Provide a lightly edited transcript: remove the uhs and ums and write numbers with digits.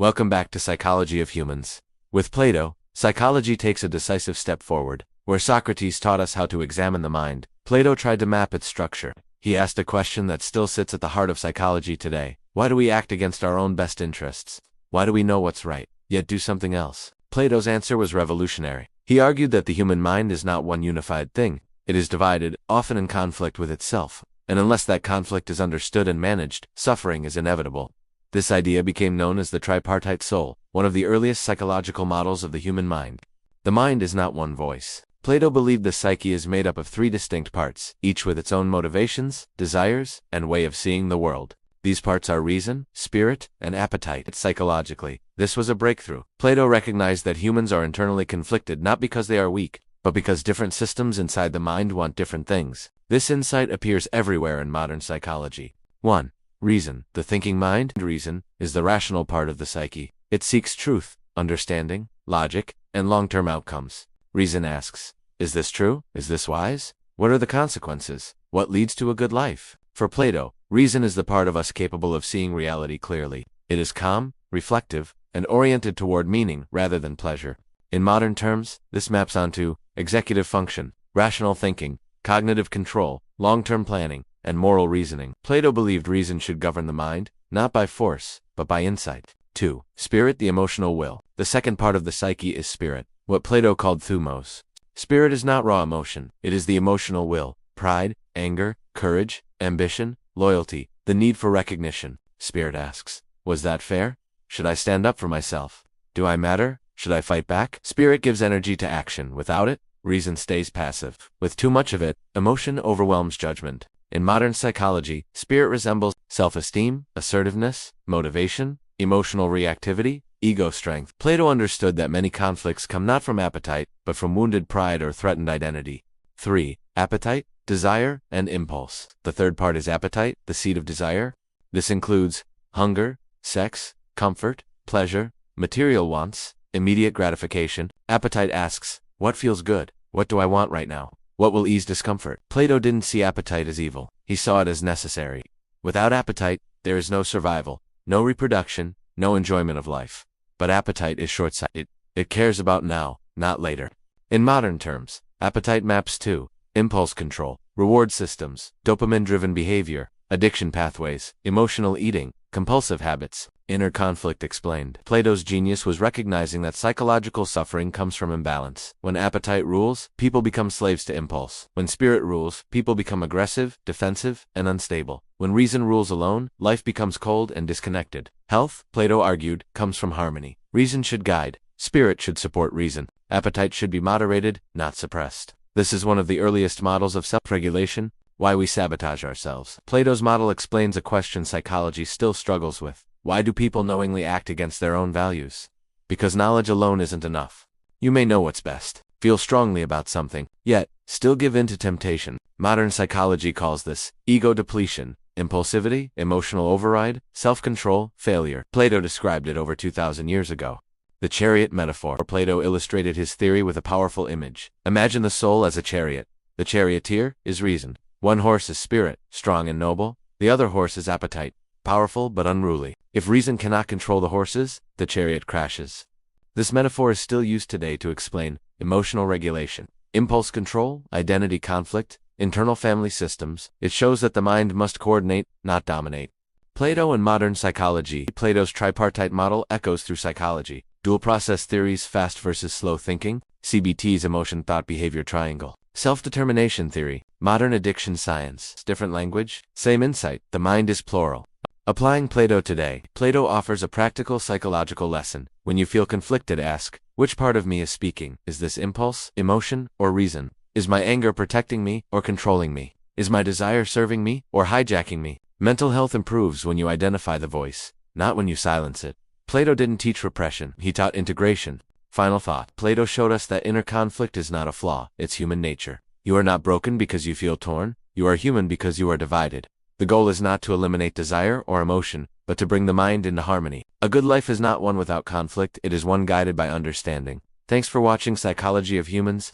Welcome back to Psychology of Humans. With Plato, psychology takes a decisive step forward. Where Socrates taught us how to examine the mind, Plato tried to map its structure. He asked a question that still sits at the heart of psychology today. Why do we act against our own best interests? Why do we know what's right, yet do something else? Plato's answer was revolutionary. He argued that the human mind is not one unified thing. It is divided, often in conflict with itself. And unless that conflict is understood and managed, suffering is inevitable. This idea became known as the tripartite soul, one of the earliest psychological models of the human mind. The mind is not one voice. Plato believed the psyche is made up of three distinct parts, each with its own motivations, desires, and way of seeing the world. These parts are reason, spirit, and appetite. Psychologically, this was a breakthrough. Plato recognized that humans are internally conflicted not because they are weak, but because different systems inside the mind want different things. This insight appears everywhere in modern psychology. 1. Reason. The thinking mind, reason, is the rational part of the psyche. It seeks truth, understanding, logic, and long-term outcomes. Reason asks, is this true? Is this wise? What are the consequences? What leads to a good life? For Plato, reason is the part of us capable of seeing reality clearly. It is calm, reflective, and oriented toward meaning rather than pleasure. In modern terms, this maps onto executive function, rational thinking, cognitive control, long-term planning, and moral reasoning. Plato believed reason should govern the mind, not by force, but by insight. 2. Spirit, the emotional will. The second part of the psyche is spirit, what Plato called thumos. Spirit is not raw emotion, it is the emotional will, pride, anger, courage, ambition, loyalty, the need for recognition. Spirit asks, was that fair? Should I stand up for myself? Do I matter? Should I fight back? Spirit gives energy to action. Without it, reason stays passive. With too much of it, emotion overwhelms judgment. In modern psychology, spirit resembles self-esteem, assertiveness, motivation, emotional reactivity, ego strength. Plato understood that many conflicts come not from appetite, but from wounded pride or threatened identity. 3. Appetite, desire, and impulse. The third part is appetite, the seat of desire. This includes hunger, sex, comfort, pleasure, material wants, immediate gratification. Appetite asks, what feels good? What do I want right now? What will ease discomfort? Plato didn't see appetite as evil. He saw it as necessary. Without appetite, there is no survival, no reproduction, no enjoyment of life. But appetite is short-sighted. It cares about now, not later. In modern terms, appetite maps to impulse control, reward systems, dopamine-driven behavior, addiction pathways, emotional eating, compulsive habits. Inner conflict explained. Plato's genius was recognizing that psychological suffering comes from imbalance. When appetite rules, people become slaves to impulse. When spirit rules, people become aggressive, defensive, and unstable. When reason rules alone, life becomes cold and disconnected. Health, Plato argued, comes from harmony. Reason should guide. Spirit should support reason. Appetite should be moderated, not suppressed. This is one of the earliest models of self-regulation. Why we sabotage ourselves. Plato's model explains a question psychology still struggles with. Why do people knowingly act against their own values? Because knowledge alone isn't enough. You may know what's best, feel strongly about something, yet still give in to temptation. Modern psychology calls this ego depletion, impulsivity, emotional override, self-control, failure. Plato described it over 2,000 years ago. The chariot metaphor. Plato illustrated his theory with a powerful image. Imagine the soul as a chariot. The charioteer is reason. One horse is spirit, strong and noble. The other horse is appetite, powerful but unruly. If reason cannot control the horses, the chariot crashes. This metaphor is still used today to explain emotional regulation, impulse control, identity conflict, internal family systems. It shows that the mind must coordinate, not dominate. Plato and modern psychology. Plato's tripartite model echoes through psychology. Dual process theories, fast versus slow thinking, CBT's emotion-thought-behavior triangle. Self-determination theory, modern addiction science. Different language, same insight. The mind is plural. Applying Plato today, Plato offers a practical psychological lesson. When you feel conflicted, ask, which part of me is speaking? Is this impulse, emotion, or reason? Is my anger protecting me or controlling me? Is my desire serving me or hijacking me? Mental health improves when you identify the voice, not when you silence it. Plato didn't teach repression, he taught integration. Final thought. Plato showed us that inner conflict is not a flaw, it's human nature. You are not broken because you feel torn, you are human because you are divided. The goal is not to eliminate desire or emotion, but to bring the mind into harmony. A good life is not one without conflict, it is one guided by understanding. Thanks for watching Psychology of Humans.